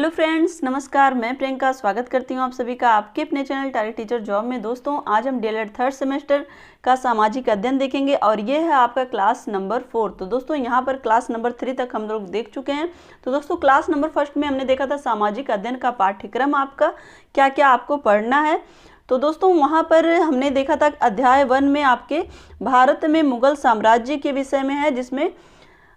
Hello friends, नमस्कार। मैं प्रियंका स्वागत करती हूं आप सभी का आपके अपने चैनल टैलेंट टीचर जॉब में। दोस्तों, आज हम डीएलएड थर्ड सेमेस्टर का सामाजिक अध्ययन देखेंगे और ये है आपका क्लास नंबर 4। तो दोस्तों, यहाँ पर क्लास नंबर 3 तक हम लोग देख चुके हैं। तो दोस्तों, क्लास नंबर फर्स्ट में हमने देखा था सामाजिक अध्ययन का पाठ्यक्रम आपका क्या क्या आपको पढ़ना है। तो दोस्तों, वहाँ पर हमने देखा था अध्याय 1 में आपके भारत में मुगल साम्राज्य के विषय में है, जिसमें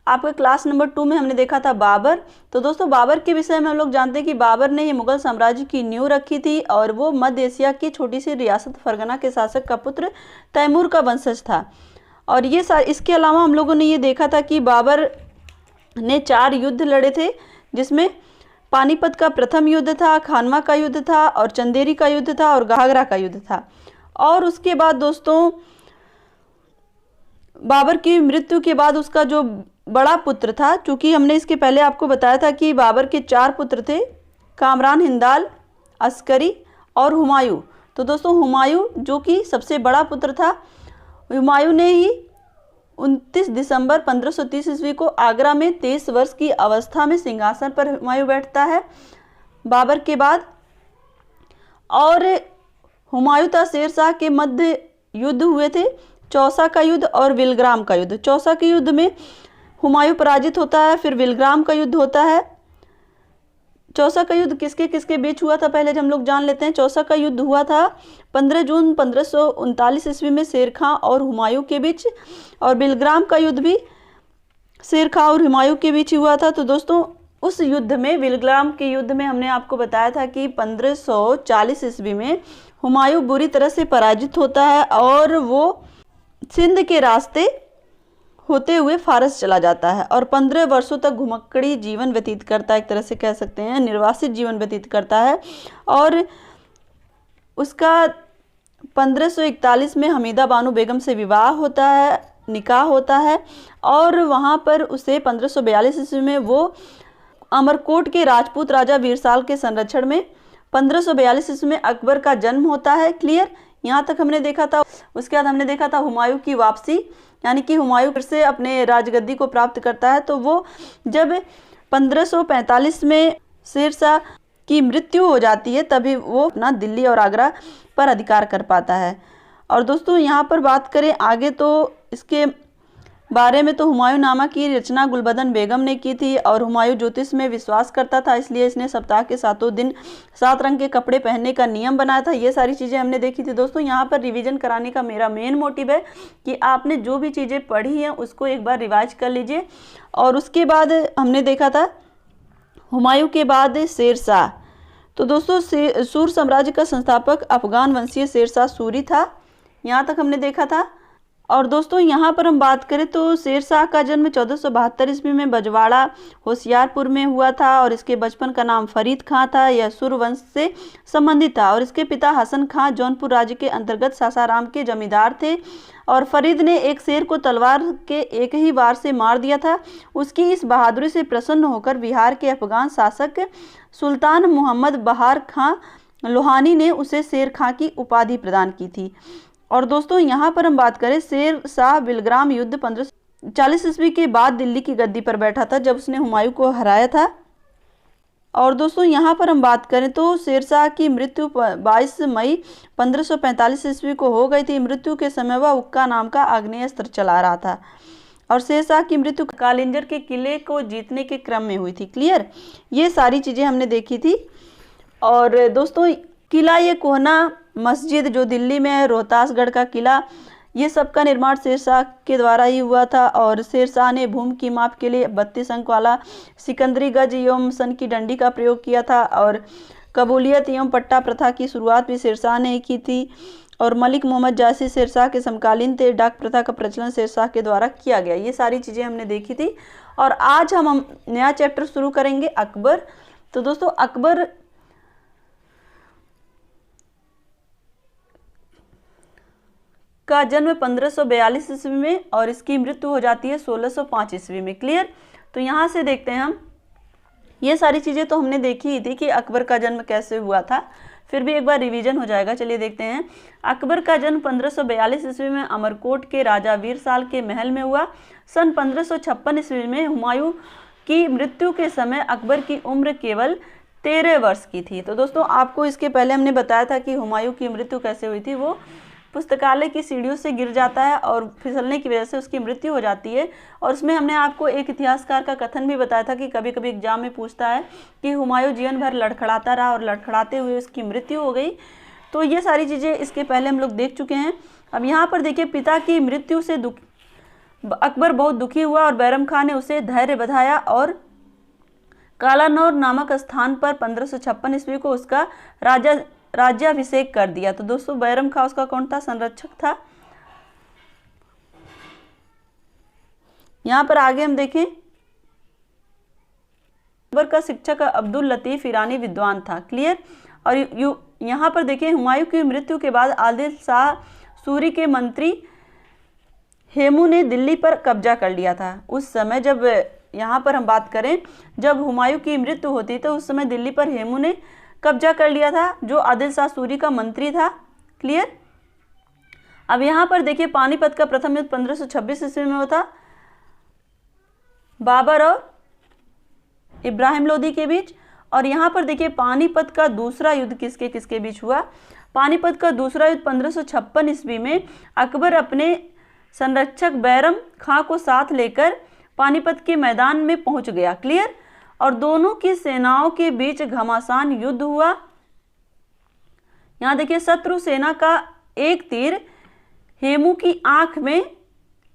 आपके क्लास नंबर 2 में हमने देखा था बाबर। तो दोस्तों, बाबर के विषय में हम लोग जानते हैं कि बाबर ने ये मुगल साम्राज्य की नींव रखी थी और वो मध्य एशिया की छोटी सी रियासत फरगना के शासक का पुत्र तैमूर का वंशज था। और ये इसके अलावा हम लोगों ने ये देखा था कि बाबर ने 4 युद्ध लड़े थे, जिसमें पानीपत का प्रथम युद्ध था, खानवा का युद्ध था और चंदेरी का युद्ध था और घाघरा का युद्ध था। और उसके बाद दोस्तों, बाबर की मृत्यु के बाद उसका जो बड़ा पुत्र था, चूंकि हमने इसके पहले आपको बताया था कि बाबर के 4 पुत्र थे, कामरान, हिंदाल, अस्करी और हुमायूं। तो दोस्तों, हुमायूं जो कि सबसे बड़ा पुत्र था, हुमायूं ने ही 29 दिसंबर 1530 ईस्वी को आगरा में 23 वर्ष की अवस्था में सिंहासन पर हुमायूं बैठता है बाबर के बाद। और हुमायूं तथा शेरशाह के मध्य युद्ध हुए थे, चौसा का युद्ध और विलग्राम का युद्ध। चौसा के युद्ध में हुमायूं पराजित होता है, फिर विलग्राम का युद्ध होता है। चौसा का युद्ध किसके किसके बीच हुआ था, पहले हम लोग जान लेते हैं। चौसा का युद्ध हुआ था 15 जून 1539 ईस्वी में शेर खां और हुमायूं के बीच, और विलग्राम का युद्ध भी शेर खां और हुमायूं के बीच हुआ था। तो दोस्तों, उस युद्ध में, विलग्राम के युद्ध में, हमने आपको बताया था कि 1540 ईस्वी में हुमायूं बुरी तरह से पराजित होता है और वो सिंध के रास्ते होते हुए फारस चला जाता है और 15 वर्षों तक घुमक्कड़ी जीवन व्यतीत करता है, एक तरह से कह सकते हैं निर्वासित जीवन व्यतीत करता है। और उसका 1541 में हमीदा बानो बेगम से विवाह होता है, निकाह होता है, और वहाँ पर उसे 1542 ईस्वी में वो अमरकोट के राजपूत राजा वीरसाल के संरक्षण में 1542 ईस्वी में अकबर का जन्म होता है। क्लियर, यहाँ तक हमने देखा था। उसके बाद हमने देखा था हुमायूं की वापसी, यानी कि हुमायूं फिर से अपने राजगद्दी को प्राप्त करता है। तो वो जब 1545 में शेरशाह की मृत्यु हो जाती है, तभी वो अपना दिल्ली और आगरा पर अधिकार कर पाता है। और दोस्तों, यहाँ पर बात करें आगे, तो इसके बारे में तो हुमायूं नामा की रचना गुलबदन बेगम ने की थी, और हुमायूं ज्योतिष में विश्वास करता था, इसलिए इसने सप्ताह के 7 दिन 7 रंग के कपड़े पहनने का नियम बनाया था। ये सारी चीज़ें हमने देखी थी। दोस्तों, यहाँ पर रिवीजन कराने का मेरा मेन मोटिव है कि आपने जो भी चीज़ें पढ़ी हैं उसको एक बार रिवाइज कर लीजिए। और उसके बाद हमने देखा था हुमायूं के बाद शेरशाह। तो दोस्तों, सूर साम्राज्य का संस्थापक अफगान वंशीय शेरशाह सूरी था, यहाँ तक हमने देखा था। और दोस्तों, यहाँ पर हम बात करें तो शेरशाह का जन्म 1472 ईस्वी में बजवाड़ा होशियारपुर में हुआ था, और इसके बचपन का नाम फरीद खां था। यह सुर वंश से संबंधित था, और इसके पिता हसन खां जौनपुर राज्य के अंतर्गत सासाराम के जमींदार थे। और फरीद ने एक शेर को तलवार के एक ही वार से मार दिया था। उसकी इस बहादुरी से प्रसन्न होकर बिहार के अफगान शासक सुल्तान मोहम्मद बहार खां लोहानी ने उसे शेर खां की उपाधि प्रदान की थी। और दोस्तों, यहाँ पर हम बात करें, शेरशाह विलग्राम युद्ध 1540 ईस्वी के बाद दिल्ली की गद्दी पर बैठा था, जब उसने हुमायूं को हराया था। और दोस्तों, यहाँ पर हम बात करें तो शेरशाह की मृत्यु 22 मई 1545 ईस्वी को हो गई थी। मृत्यु के समय वह उक्का नाम का आग्नेयास्त्र चला रहा था, और शेरशाह की मृत्यु कालिंजर के किले को जीतने के क्रम में हुई थी। क्लियर, ये सारी चीज़ें हमने देखी थी। और दोस्तों, किला, ये कोहना मस्जिद जो दिल्ली में है, रोहतासगढ़ का किला, ये सब का निर्माण शेरशाह के द्वारा ही हुआ था। और शेरशाह ने भूमि की माप के लिए 32 अंक वाला सिकंदरी गज एवं सन की डंडी का प्रयोग किया था, और कबूलियत एवं पट्टा प्रथा की शुरुआत भी शेरशाह ने की थी। और मलिक मोहम्मद जासी शेरशाह के समकालीन थे। डाक प्रथा का प्रचलन शेरशाह के द्वारा किया गया। ये सारी चीज़ें हमने देखी थी। और आज हम नया चैप्टर शुरू करेंगे, अकबर। तो दोस्तों, अकबर का जन्म 1542 ईस्वी में और इसकी मृत्यु हो जाती है 1605 ईस्वी में। क्लियर, तो यहाँ से देखते हैं हम, ये सारी चीज़ें तो हमने देखी ही थी कि अकबर का जन्म कैसे हुआ था, फिर भी एक बार रिवीजन हो जाएगा। चलिए देखते हैं। अकबर का जन्म 1542 ईस्वी में अमरकोट के राजा वीरसाल के महल में हुआ। सन 1556 ईस्वी में हुमायूं की मृत्यु के समय अकबर की उम्र केवल 13 वर्ष की थी। तो दोस्तों आपको इसके पहले हमने बताया था कि हुमायूं की मृत्यु कैसे हुई थी। वो पुस्तकालय की सीढ़ियों से गिर जाता है और फिसलने की वजह से उसकी मृत्यु हो जाती है। और उसमें हमने आपको एक इतिहासकार का कथन भी बताया था कि कभी कभी एग्जाम में पूछता है कि हुमायूं जीवन भर लड़खड़ाता रहा और लड़खड़ाते हुए उसकी मृत्यु हो गई। तो ये सारी चीज़ें इसके पहले हम लोग देख चुके हैं। अब यहाँ पर देखिए, पिता की मृत्यु से अकबर बहुत दुखी हुआ और बैरम खां ने उसे धैर्य बधाया और कालानौर नामक स्थान पर 1556 ईस्वी को उसका राज्याभिषेक कर दिया। तो दोस्तों बैरम खां उसका कौन था? संरक्षक था। यहाँ पर आगे हम देखें, अकबर का शिक्षक अब्दुल लतीफ ईरानी विद्वान था। क्लियर। और यहाँ पर देखें, हुमायूं की मृत्यु के बाद आदिल शाह सूरी के मंत्री हेमू ने दिल्ली पर कब्जा कर लिया था। उस समय जब यहाँ पर हम बात करें, जब हुमायूं की मृत्यु होती तो उस समय दिल्ली पर हेमू ने कब्जा कर लिया था, जो आदिल शाह सूरी का मंत्री था। क्लियर। अब यहाँ पर देखिए, पानीपत का प्रथम युद्ध 1526 ईस्वी में हुआ था, बाबर और इब्राहिम लोदी के बीच। और यहाँ पर देखिए, पानीपत का दूसरा युद्ध किसके किसके बीच हुआ? पानीपत का दूसरा युद्ध 1556 ईस्वी में अकबर अपने संरक्षक बैरम खां को साथ लेकर पानीपत के मैदान में पहुंच गया। क्लियर। और दोनों की सेनाओं के बीच घमासान युद्ध हुआ। यहाँ देखिए, शत्रु सेना का एक तीर हेमू की आंख में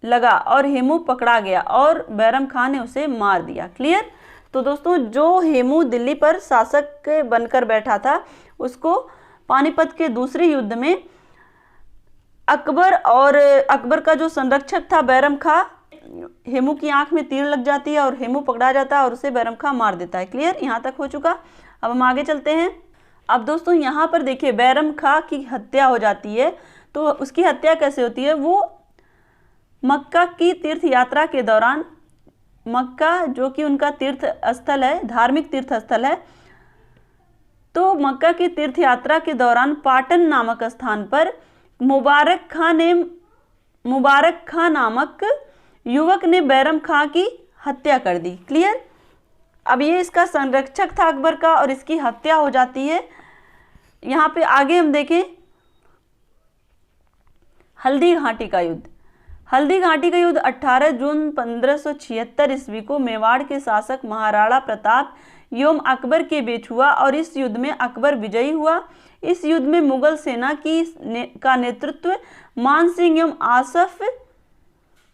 लगा और हेमू पकड़ा गया और बैरम खां ने उसे मार दिया। क्लियर। तो दोस्तों, जो हेमू दिल्ली पर शासक बनकर बैठा था, उसको पानीपत के दूसरे युद्ध में अकबर का जो संरक्षक था बैरम खां, हेमू की आंख में तीर लग जाती है और हेमू पकड़ा जाता है और उसे बैरम खां मार देता है। क्लियर। यहाँ तक हो चुका। अब हम आगे चलते हैं। अब दोस्तों यहाँ पर देखिए, बैरम खां की हत्या हो जाती है। तो उसकी हत्या कैसे होती है? वो मक्का की तीर्थ यात्रा के दौरान, मक्का जो कि उनका तीर्थ स्थल है, धार्मिक तीर्थ स्थल है, तो मक्का की तीर्थ यात्रा के दौरान पाटन नामक स्थान पर मुबारक खां नामक युवक ने बैरम खां की हत्या कर दी। क्लियर। अब ये इसका संरक्षक था अकबर का और इसकी हत्या हो जाती है। यहाँ पे आगे हम देखें, हल्दी घाटी का युद्ध। हल्दी घाटी का युद्ध 18 जून 1576 ईस्वी को मेवाड़ के शासक महाराणा प्रताप एवं अकबर के बीच हुआ और इस युद्ध में अकबर विजयी हुआ। इस युद्ध में मुगल सेना का नेतृत्व मान सिंह एवं आसफ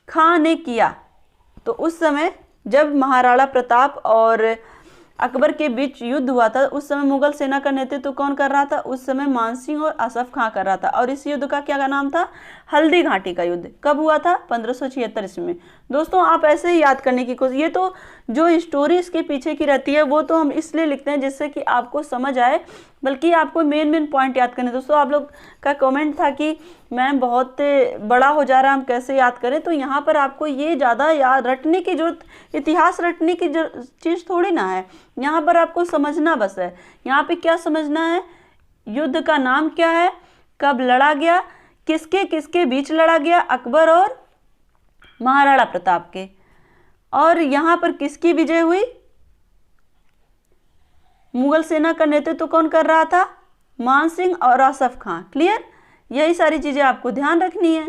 खां ने किया। तो उस समय जब महाराणा प्रताप और अकबर के बीच युद्ध हुआ था, उस समय मुगल सेना का नेतृत्व कौन कर रहा था? उस समय मान सिंह और आसफ खां कर रहा था। और इस युद्ध का क्या नाम था? हल्दी घाटी का युद्ध। कब हुआ था? 1576 ईस्वी में। दोस्तों आप ऐसे ही याद करने की कोशिश, ये तो जो स्टोरी इसके पीछे की रहती है वो तो हम इसलिए लिखते हैं जिससे कि आपको समझ आए, बल्कि आपको मेन पॉइंट याद करने। दोस्तों आप लोग का कमेंट था कि मैम बहुत बड़ा हो जा रहा है, हम कैसे याद करें? तो यहाँ पर आपको ये ज़्यादा याद रटने की जरूरत, इतिहास रटने की चीज़ थोड़ी ना है। यहाँ पर आपको समझना बस है। यहाँ पे क्या समझना है? युद्ध का नाम क्या है, कब लड़ा गया, किसके किसके बीच लड़ा गया, अकबर और महाराणा प्रताप के, और यहाँ पर किसकी विजय हुई, मुगल सेना का नेतृत्व कौन कर रहा था? मान सिंह और आसफ खां। क्लियर। यही सारी चीजें आपको ध्यान रखनी है।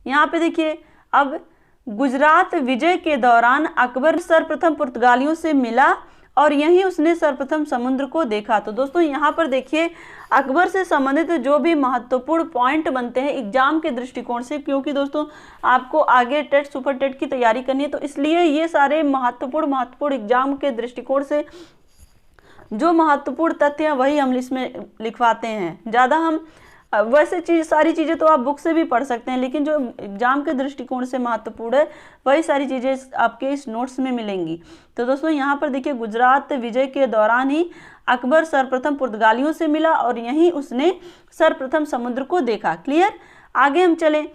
यहाँ पे देखिए, अब गुजरात विजय के दौरान अकबर सर्वप्रथम पुर्तगालियों से मिला और यहीं उसने सर्वप्रथम समुद्र को देखा। तो दोस्तों यहाँ पर देखिए, अकबर से संबंधित जो भी महत्वपूर्ण पॉइंट बनते हैं एग्जाम के दृष्टिकोण से, क्योंकि दोस्तों आपको आगे टेट सुपर टेट की तैयारी करनी है, तो इसलिए ये सारे महत्वपूर्ण एग्जाम के दृष्टिकोण से जो महत्वपूर्ण तथ्य हैं वही हम इसमें लिखवाते हैं। ज़्यादा हम वैसे सारी चीज़ें तो आप बुक से भी पढ़ सकते हैं, लेकिन जो एग्जाम के दृष्टिकोण से महत्वपूर्ण है वही सारी चीज़ें आपके इस नोट्स में मिलेंगी। तो दोस्तों यहाँ पर देखिए, गुजरात विजय के दौरान ही अकबर सर्वप्रथम पुर्तगालियों से मिला और यहीं उसने सर्वप्रथम समुद्र को देखा। क्लियर। आगे हम चलें।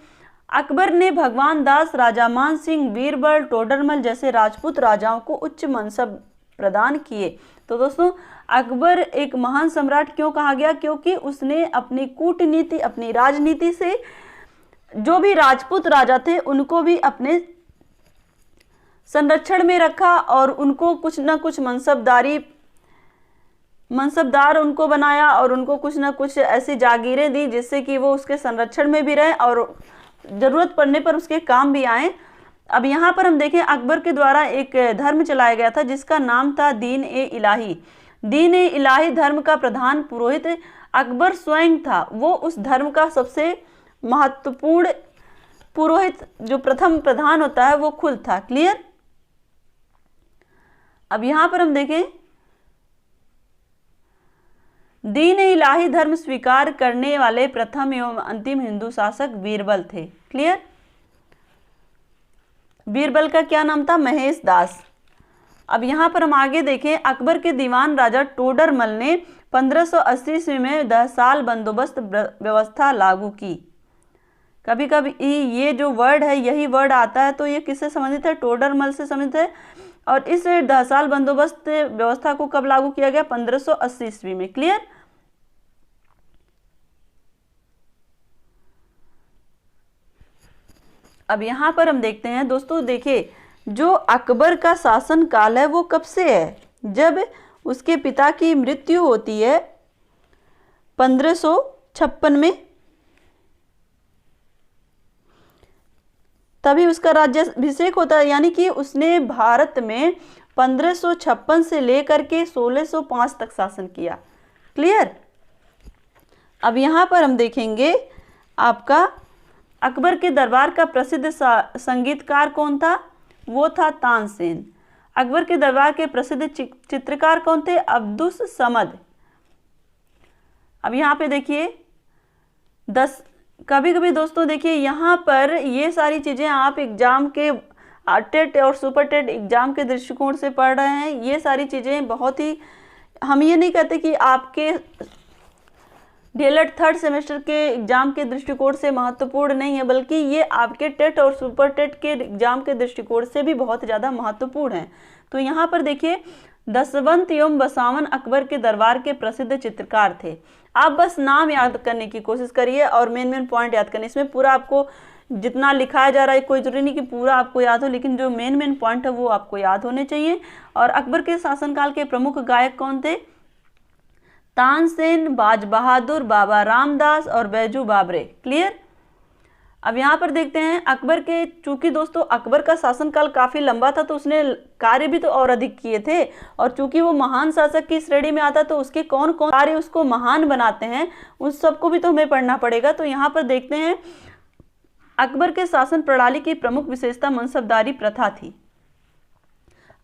अकबर ने भगवान दास, राजा मान सिंह, बीरबल, टोडरमल जैसे राजपूत राजाओं को उच्च मनसब प्रदान किए। तो दोस्तों अकबर एक महान सम्राट क्यों कहा गया? क्योंकि उसने अपनी कूटनीति, अपनी राजनीति से जो भी राजपूत राजा थे उनको भी अपने संरक्षण में रखा और उनको कुछ ना कुछ मनसबदारी मनसबदार उनको बनाया और उनको कुछ ना कुछ ऐसी जागीरें दी जिससे कि वो उसके संरक्षण में भी रहे और ज़रूरत पड़ने पर उसके काम भी आए। अब यहाँ पर हम देखें अकबर के द्वारा एक धर्म चलाया गया था जिसका नाम था दीन ए इलाही। दीन ए इलाही धर्म का प्रधान पुरोहित अकबर स्वयं था। वो उस धर्म का सबसे महत्वपूर्ण पुरोहित, जो प्रथम प्रधान होता है, वो खुद था। क्लियर। अब यहाँ पर हम देखें दीन ए इलाही धर्म स्वीकार करने वाले प्रथम एवं अंतिम हिंदू शासक बीरबल थे। क्लियर। बीरबल का क्या नाम था? महेश दास। अब यहाँ पर हम आगे देखें अकबर के दीवान राजा टोडरमल ने 1580 ईस्वी में 10 साल बंदोबस्त व्यवस्था लागू की। कभी कभी ये जो वर्ड है यही वर्ड आता है तो ये किससे संबंधित है? टोडरमल से संबंधित है। और इस 10 साल बंदोबस्त व्यवस्था को कब लागू किया गया? 1580 ईस्वी में। क्लियर। अब यहाँ पर हम देखते हैं दोस्तों, देखिए जो अकबर का शासन काल है वो कब से है? जब उसके पिता की मृत्यु होती है 1556 में, तभी उसका राज्याभिषेक होता है। यानी कि उसने भारत में 1556 से लेकर के 1605 तक शासन किया। क्लियर। अब यहाँ पर हम देखेंगे आपका अकबर के दरबार का प्रसिद्ध संगीतकार कौन था? वो था तानसेन। अकबर के दरबार के प्रसिद्ध चित्रकार कौन थे? अब्दुस समद। अब यहाँ पे देखिए कभी कभी दोस्तों देखिए यहाँ पर ये सारी चीज़ें आप एग्जाम के टेट और सुपर टेट एग्जाम के दृष्टिकोण से पढ़ रहे हैं। ये सारी चीज़ें बहुत ही, हम ये नहीं कहते कि आपके डीएलएड 3rd सेमेस्टर के एग्जाम के दृष्टिकोण से महत्वपूर्ण नहीं है, बल्कि ये आपके टेट और सुपर टेट के एग्जाम के दृष्टिकोण से भी बहुत ज़्यादा महत्वपूर्ण है। तो यहाँ पर देखिए दसवंत एवं बसावन अकबर के दरबार के प्रसिद्ध चित्रकार थे। आप बस नाम याद करने की कोशिश करिए और मेन पॉइंट याद करने। इसमें पूरा आपको जितना लिखाया जा रहा है कोई जरूरी नहीं कि पूरा आपको याद हो, लेकिन जो मेन पॉइंट है वो आपको याद होने चाहिए। और अकबर के शासनकाल के प्रमुख गायक कौन थे? तानसेन, बाज बहादुर, बाबा रामदास और बैजू बाबरे। क्लियर। अब यहाँ पर देखते हैं अकबर के, चूंकि दोस्तों अकबर का शासनकाल काफ़ी लंबा था तो उसने कार्य भी तो और अधिक किए थे, और चूंकि वो महान शासक की श्रेणी में आता तो उसके कौन कौन कार्य उसको महान बनाते हैं उस सबको भी तो हमें पढ़ना पड़ेगा। तो यहाँ पर देखते हैं अकबर के शासन प्रणाली की प्रमुख विशेषता मनसबदारी प्रथा थी।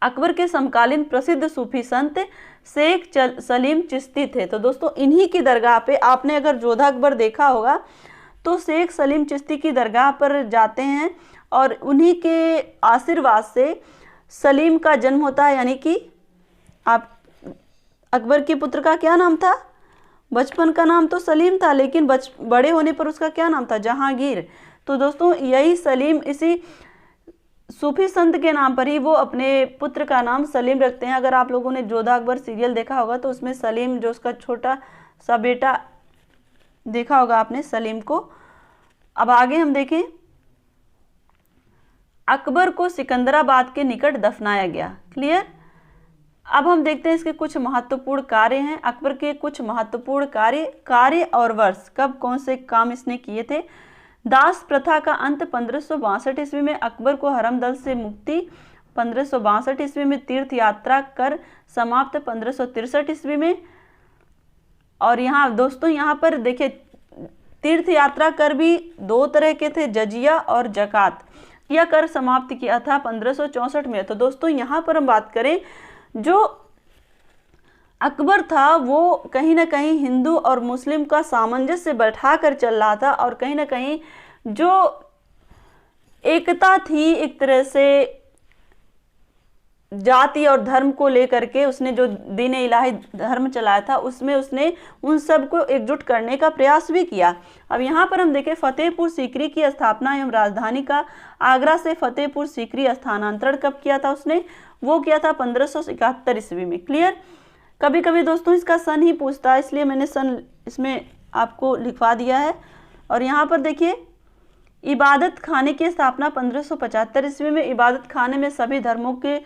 अकबर के समकालीन प्रसिद्ध सूफी संत शेख सलीम चिश्ती थे। तो दोस्तों इन्हीं की दरगाह पे आपने अगर जोधा अकबर देखा होगा तो शेख सलीम चिश्ती की दरगाह पर जाते हैं और उन्हीं के आशीर्वाद से सलीम का जन्म होता है। यानी कि आप अकबर के पुत्र का क्या नाम था? बचपन का नाम तो सलीम था, लेकिन बड़े होने पर उसका क्या नाम था? जहांगीर। तो दोस्तों यही सलीम, इसी सूफी संत के नाम पर ही वो अपने पुत्र का नाम सलीम रखते हैं। अगर आप लोगों ने जोधा अकबर सीरियल देखा होगा तो उसमें सलीम, जो उसका छोटा सा बेटा देखा होगा आपने, सलीम को। अब आगे हम देखें अकबर को सिकंदराबाद के निकट दफनाया गया। क्लियर। अब हम देखते हैं इसके कुछ महत्वपूर्ण कार्य हैं। अकबर के कुछ महत्वपूर्ण कार्य और वर्ष, कब कौन से काम इसने किए थे। दास प्रथा का अंत 1562 ईस्वी में, अकबर को हरमदल से मुक्ति 1562 ईस्वी में, तीर्थ यात्रा कर समाप्त 1563 ईस्वी में। और यहाँ दोस्तों यहाँ पर देखिए तीर्थ यात्रा कर भी दो तरह के थे, जजिया और जकात। यह कर समाप्त किया था 1564 में। तो दोस्तों यहाँ पर हम बात करें, जो अकबर था वो कहीं ना कहीं हिंदू और मुस्लिम का सामंजस्य बैठा कर चल रहा था, और कहीं ना कहीं जो एकता थी एक तरह से जाति और धर्म को लेकर के, उसने जो दीन इलाही धर्म चलाया था उसमें उसने उन सब को एकजुट करने का प्रयास भी किया। अब यहाँ पर हम देखें फतेहपुर सीकरी की स्थापना एवं राजधानी का आगरा से फतेहपुर सीकरी स्थानांतरण कब किया था उसने? वो किया था 1571 ईस्वी में। क्लियर। कभी कभी दोस्तों इसका सन ही पूछता है, इसलिए मैंने सन इसमें आपको लिखवा दिया है। और यहाँ पर देखिए इबादत खाने की स्थापना 1575 ईस्वी में। इबादत खाने में सभी धर्मों के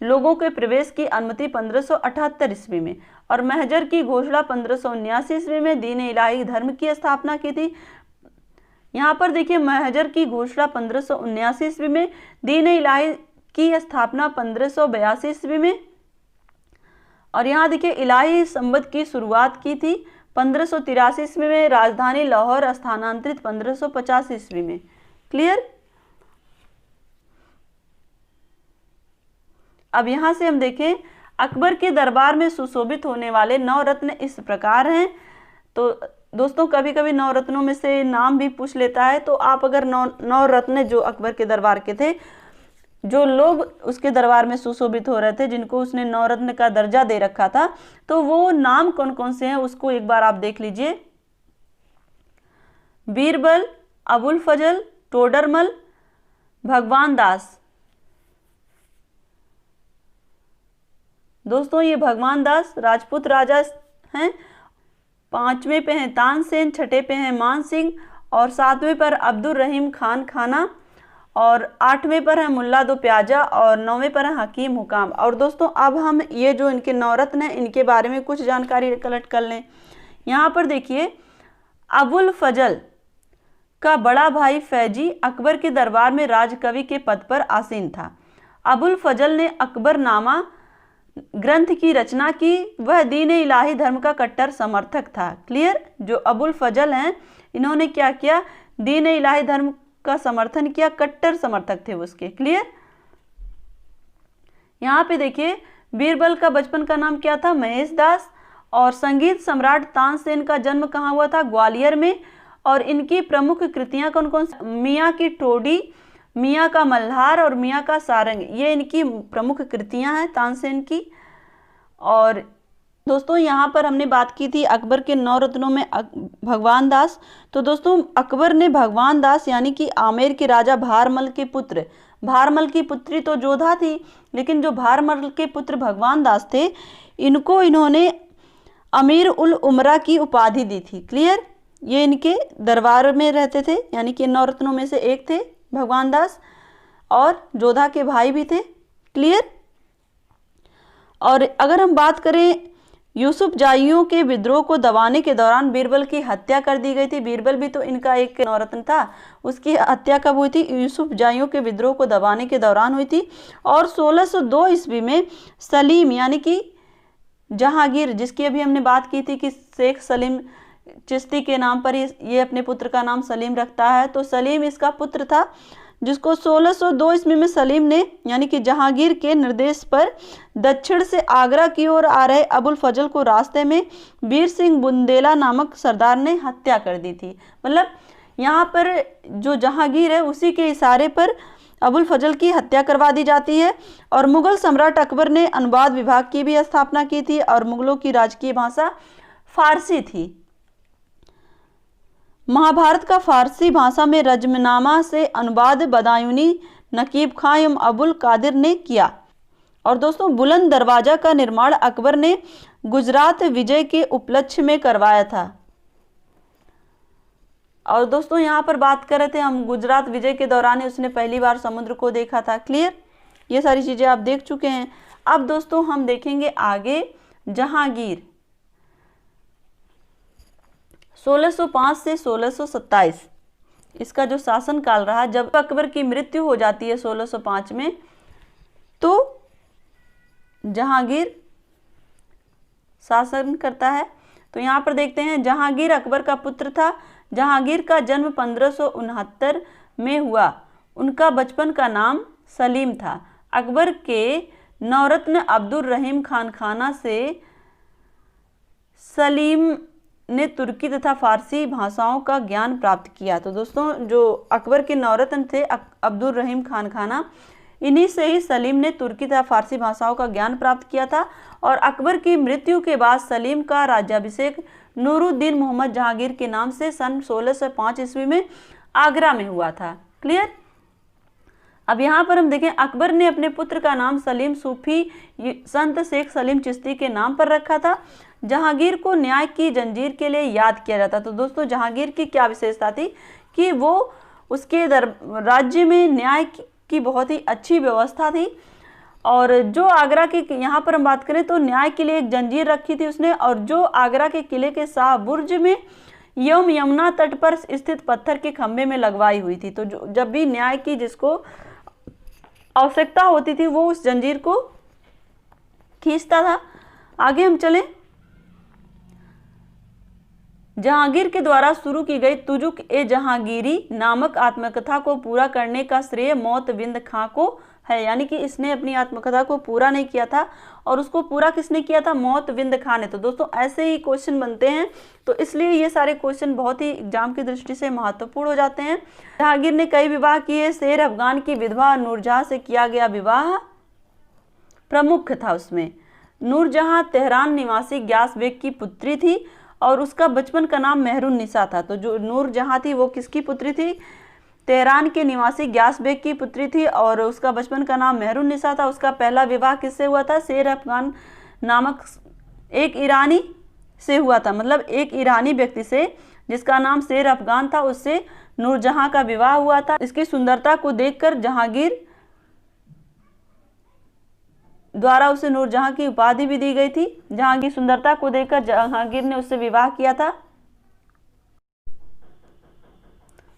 लोगों के प्रवेश की अनुमति 1578 ईस्वी में, और महजर की घोषणा 1579 ईस्वी में दीन इलाही धर्म की स्थापना की थी। यहाँ पर देखिए महजर की घोषणा 1579 ईस्वी में, दीन इलाही की स्थापना 1582 ईस्वी में, और यहाँ देखिए इलाही संबंध की शुरुआत की थी 1583 ईस्वी में, राजधानी लाहौर स्थानांतरित 1550 ईस्वी में। क्लियर। अब यहाँ से हम देखें अकबर के दरबार में सुशोभित होने वाले 9 रत्न इस प्रकार हैं। तो दोस्तों कभी कभी 9 रत्नों में से नाम भी पूछ लेता है, तो आप अगर 9 रत्न जो अकबर के दरबार के थे, जो लोग उसके दरबार में सुशोभित हो रहे थे, जिनको उसने 9 रत्न का दर्जा दे रखा था, तो वो नाम कौन कौन से हैं उसको एक बार आप देख लीजिए। बीरबल, अबुल फजल, टोडरमल, भगवान दास। दोस्तों ये भगवान दास राजपूत राजा हैं। 5वें पे हैं तानसेन, 6ठे पे हैं मान सिंह, और 7वें पर अब्दुल रहीम खान खाना, और 8वें पर है मुल्ला दो प्याजा, और 9वें पर है हकीम हुकाम। और दोस्तों अब हम ये जो इनके 9 रत्न हैं इनके बारे में कुछ जानकारी कलेक्ट कर लें। यहाँ पर देखिए अबुल फजल का बड़ा भाई फैजी अकबर के दरबार में राजकवि के पद पर आसीन था। अबुल फजल ने अकबरनामा ग्रंथ की रचना की। वह दीन इलाही धर्म का कट्टर समर्थक था। क्लियर। जो अबुल फजल हैं इन्होंने क्या किया, दीन इलाही धर्म का समर्थन किया, कट्टर समर्थक थे उसके। क्लियर। यहाँ पे देखिए बीरबल का बचपन का नाम क्या था, महेश दास, और संगीत सम्राट तानसेन का जन्म कहाँ हुआ था, ग्वालियर में, और इनकी प्रमुख कृतियां कौन कौन सी, मियाँ की टोडी, मियाँ का मल्हार और मियाँ का सारंग, ये इनकी प्रमुख कृतियां हैं तानसेन की। और दोस्तों यहाँ पर हमने बात की थी अकबर के 9 रत्नों में भगवान दास। तो दोस्तों अकबर ने भगवान दास यानी कि आमेर के राजा भारमल के पुत्र, भारमल की पुत्री तो जोधा थी, लेकिन जो भारमल के पुत्र भगवान दास थे इनको इन्होंने अमीर उल उमरा की उपाधि दी थी। क्लियर। ये इनके दरबार में रहते थे, यानी कि 9 रत्नों में से एक थे भगवान दास, और जोधा के भाई भी थे। क्लियर। और अगर हम बात करें यूसुफ जाइयों के विद्रोह को दबाने के दौरान बीरबल की हत्या कर दी गई थी। बीरबल भी तो इनका एक 9 रत्न था। उसकी हत्या कब हुई थी, यूसुफ जाइयों के विद्रोह को दबाने के दौरान हुई थी। और 1602 ईस्वी में सलीम यानी कि जहांगीर, जिसकी अभी हमने बात की थी कि शेख सलीम चिश्ती के नाम पर ये अपने पुत्र का नाम सलीम रखता है, तो सलीम इसका पुत्र था, जिसको 1602 ईस्वी में सलीम ने यानी कि जहांगीर के निर्देश पर दक्षिण से आगरा की ओर आ रहे अबुल फजल को रास्ते में वीर सिंह बुंदेला नामक सरदार ने हत्या कर दी थी। मतलब यहाँ पर जो जहांगीर है उसी के इशारे पर अबुल फजल की हत्या करवा दी जाती है। और मुगल सम्राट अकबर ने अनुवाद विभाग की भी स्थापना की थी, और मुगलों की राजकीय भाषा फारसी थी। महाभारत का फारसी भाषा में रजमनामा से अनुवाद बदायूनी नकीब खां एवं अबुल कादिर ने किया। और दोस्तों बुलंद दरवाजा का निर्माण अकबर ने गुजरात विजय के उपलक्ष्य में करवाया था। और दोस्तों यहाँ पर बात कर रहे थे हम गुजरात विजय के दौरान ही उसने पहली बार समुद्र को देखा था। क्लियर। ये सारी चीजें आप देख चुके हैं। अब दोस्तों हम देखेंगे आगे जहांगीर 1605 से 1627 इसका जो शासन काल रहा। जब अकबर की मृत्यु हो जाती है 1605 में, तो जहांगीर शासन करता है। तो यहाँ पर देखते हैं जहांगीर अकबर का पुत्र था। जहांगीर का जन्म 1569 में हुआ। उनका बचपन का नाम सलीम था। अकबर के नौरत्न अब्दुल रहीम खान खाना से सलीम ने तुर्की तथा फारसी भाषाओं का ज्ञान प्राप्त किया। तो दोस्तों जो अकबर के नौरत्न थे अब्दुल रहीम खान खाना, इन्हीं से ही सलीम ने तुर्की तथा फारसी भाषाओं का ज्ञान प्राप्त किया था। और अकबर की मृत्यु के बाद सलीम का राज्याभिषेक नूरुद्दीन मोहम्मद जहांगीर के नाम से सन 1605 ईस्वी में आगरा में हुआ था। क्लियर। अब यहाँ पर हम देखें अकबर ने अपने पुत्र का नाम सलीम सूफी संत शेख सलीम चिश्ती के नाम पर रखा था। जहांगीर को न्याय की जंजीर के लिए याद किया जाता। तो दोस्तों जहांगीर की क्या विशेषता थी कि वो उसके राज्य में न्याय की बहुत ही अच्छी व्यवस्था थी। और जो आगरा के यहाँ पर हम बात करें तो न्याय के लिए एक जंजीर रखी थी उसने, और जो आगरा के किले के शाह बुर्ज में एवं यमुना तट पर स्थित पत्थर के खंभे में लगवाई हुई थी। तो जब भी न्याय की जिसको आवश्यकता होती थी वो उस जंजीर को खींचता था। आगे हम चलें। जहांगीर के द्वारा शुरू की गई तुजुक ए जहांगीरी नामक आत्मकथा को पूरा करने का श्रेय मोतविंद खां को है, यानी कि इसने अपनी आत्मकथा को पूरा नहीं किया था और उसको पूरा किसने किया था? मोतविंद खां ने। तो दोस्तों ऐसे ही क्वेश्चन बनते हैं, तो इसलिए ये सारे क्वेश्चन बहुत ही एग्जाम की दृष्टि से महत्वपूर्ण हो जाते हैं। जहांगीर ने कई विवाह किए। शेर अफगान की विधवा नूरजहां से किया गया विवाह प्रमुख था। उसमें नूरजहां तेहरान निवासी ग्यास बेग की पुत्री थी और उसका बचपन का नाम मेहरुन्निसा था। तो जो नूरजहां थी वो किसकी पुत्री थी? तेहरान के निवासी ग्यास बेग की पुत्री थी और उसका बचपन का नाम मेहरुन्निसा था। उसका पहला विवाह किससे हुआ था? शेर अफगान नामक एक ईरानी से हुआ था, मतलब एक ईरानी व्यक्ति से जिसका नाम शेर अफगान था, उससे नूरजहां का विवाह हुआ था। इसकी सुंदरता को देखकर जहांगीर द्वारा उसे नूरजहां की उपाधि भी दी गई थी। जहां की सुंदरता को देखकर जहांगीर ने उससे विवाह किया था।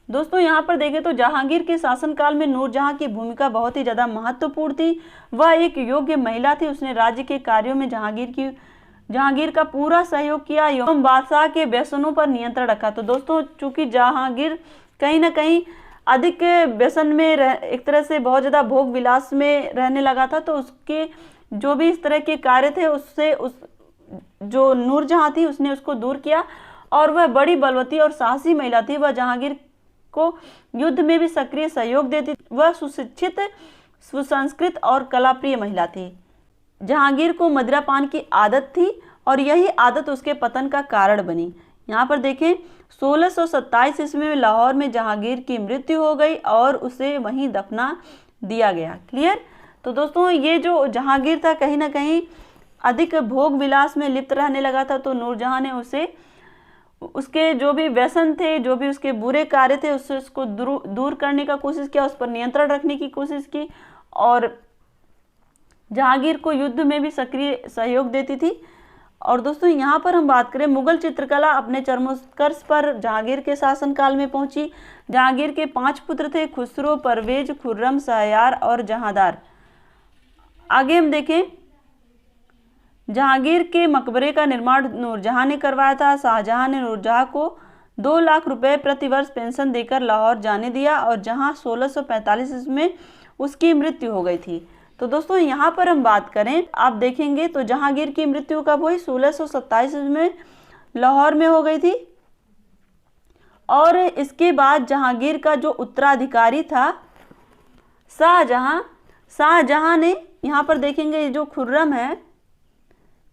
दोस्तों यहाँ पर देखें तो जहांगीर के शासनकाल में नूरजहां की भूमिका बहुत ही ज़्यादा महत्वपूर्ण थी। वह एक योग्य महिला थी। उसने राज्य के कार्यों में जहांगीर का पूरा सहयोग किया एवं बादशाह के व्यसनों पर नियंत्रण रखा। तो दोस्तों चूंकि जहांगीर कहीं ना कहीं अधिक व्यसन में एक तरह से बहुत ज़्यादा भोग विलास में रहने लगा था, तो उसके जो भी इस तरह के कार्य थे उससे जो नूरजहां थी उसने उसको दूर किया। और वह बड़ी बलवती और साहसी महिला थी। वह जहांगीर को युद्ध में भी सक्रिय सहयोग देती। वह सुशिक्षित, सुसंस्कृत और कलाप्रिय महिला थी। जहांगीर को मदिरापान की आदत थी और यही आदत उसके पतन का कारण बनी। यहाँ पर देखें 1627 ईस्वी में लाहौर में जहांगीर की मृत्यु हो गई और उसे वहीं दफना दिया गया। क्लियर? तो दोस्तों ये जो जहांगीर था कहीं ना कहीं अधिक भोग विलास में लिप्त रहने लगा था, तो नूरजहां ने उसे उसके जो भी व्यसन थे, जो भी उसके बुरे कार्य थे, उससे उसको दूर करने का कोशिश किया, उस पर नियंत्रण रखने की कोशिश की और जहांगीर को युद्ध में भी सक्रिय सहयोग देती थी। और दोस्तों यहाँ पर हम बात करें मुगल चित्रकला अपने चरमोत्कर्ष पर जहांगीर के शासनकाल में पहुंची। जहांगीर के 5 पुत्र थे, खुसरो, परवेज, खुर्रम, शहरयार और जहांदार। आगे हम देखें जहांगीर के मकबरे का निर्माण नूरजहां ने करवाया था। शाहजहां ने नूरजहां को 2 लाख रुपए प्रतिवर्ष पेंशन देकर लाहौर जाने दिया और जहां 1645 ईस्वी में उसकी मृत्यु हो गई थी। तो दोस्तों यहाँ पर हम बात करें, आप देखेंगे तो जहांगीर की मृत्यु कब हुई? 1627 ईस्वी में लाहौर में हो गई थी। और इसके बाद जहांगीर का जो उत्तराधिकारी था शाहजहां ने, यहाँ पर देखेंगे ये जो खुर्रम है,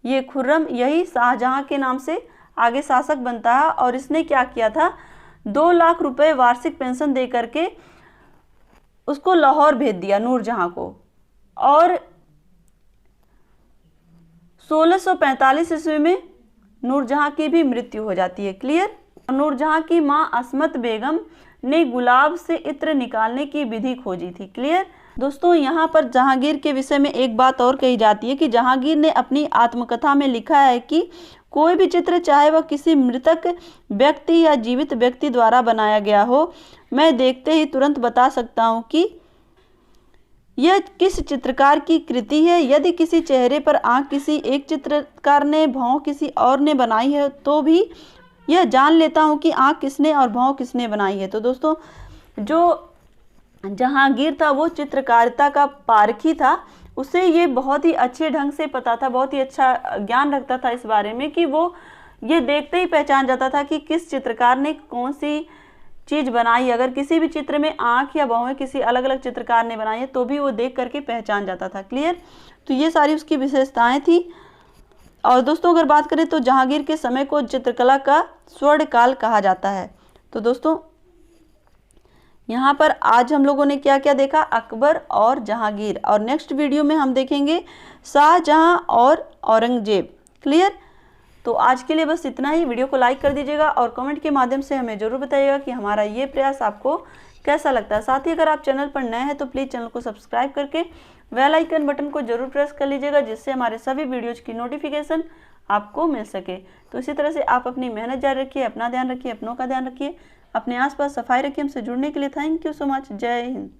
ये खुर्रम यही शाहजहां के नाम से आगे शासक बनता है। और इसने क्या किया था? 2 लाख रुपए वार्षिक पेंशन दे करके उसको लाहौर भेज दिया नूरजहां को। और 1645 ईस्वी में नूरजहां की भी मृत्यु हो जाती है। क्लियर? नूरजहां की मां अस्मत बेगम ने गुलाब से इत्र निकालने की विधि खोजी थी। क्लियर? दोस्तों यहाँ पर जहांगीर के विषय में एक बात और कही जाती है कि जहांगीर ने अपनी आत्मकथा में लिखा है कि कोई भी चित्र, चाहे वह किसी मृतक व्यक्ति या जीवित व्यक्ति द्वारा बनाया गया हो, मैं देखते ही तुरंत बता सकता हूँ कि यह किस चित्रकार की कृति है। यदि किसी चेहरे पर आंख किसी एक चित्रकार ने, भौं किसी और ने बनाई है, तो भी यह जान लेता हूँ कि आंख किसने और भौं किसने बनाई है। तो दोस्तों जो जहांगीर था वो चित्रकारिता का पारखी था। उसे ये बहुत ही अच्छे ढंग से पता था, बहुत ही अच्छा ज्ञान रखता था इस बारे में कि वो ये देखते ही पहचान जाता था कि किस चित्रकार ने कौन सी चीज़ बनाई। अगर किसी भी चित्र में आँख या भौहें किसी अलग अलग चित्रकार ने बनाई है तो भी वो देख करके पहचान जाता था। क्लियर? तो ये सारी उसकी विशेषताएँ थी। और दोस्तों अगर बात करें तो जहांगीर के समय को चित्रकला का स्वर्ण काल कहा जाता है। तो दोस्तों यहाँ पर आज हम लोगों ने क्या क्या देखा? अकबर और जहांगीर। और नेक्स्ट वीडियो में हम देखेंगे शाहजहां और औरंगजेब। क्लियर? तो आज के लिए बस इतना ही। वीडियो को लाइक कर दीजिएगा और कमेंट के माध्यम से हमें ज़रूर बताइएगा कि हमारा ये प्रयास आपको कैसा लगता है। साथ ही अगर आप चैनल पर नए हैं तो प्लीज़ चैनल को सब्सक्राइब करके बेल आइकन बटन को जरूर प्रेस कर लीजिएगा, जिससे हमारे सभी वीडियोज़ की नोटिफिकेशन आपको मिल सके। तो इसी तरह से आप अपनी मेहनत जारी रखिए, अपना ध्यान रखिए, अपनों का ध्यान रखिए, अपने आसपास सफाई रखिए। हमसे जुड़ने के लिए थैंक यू सो मच। जय हिंद।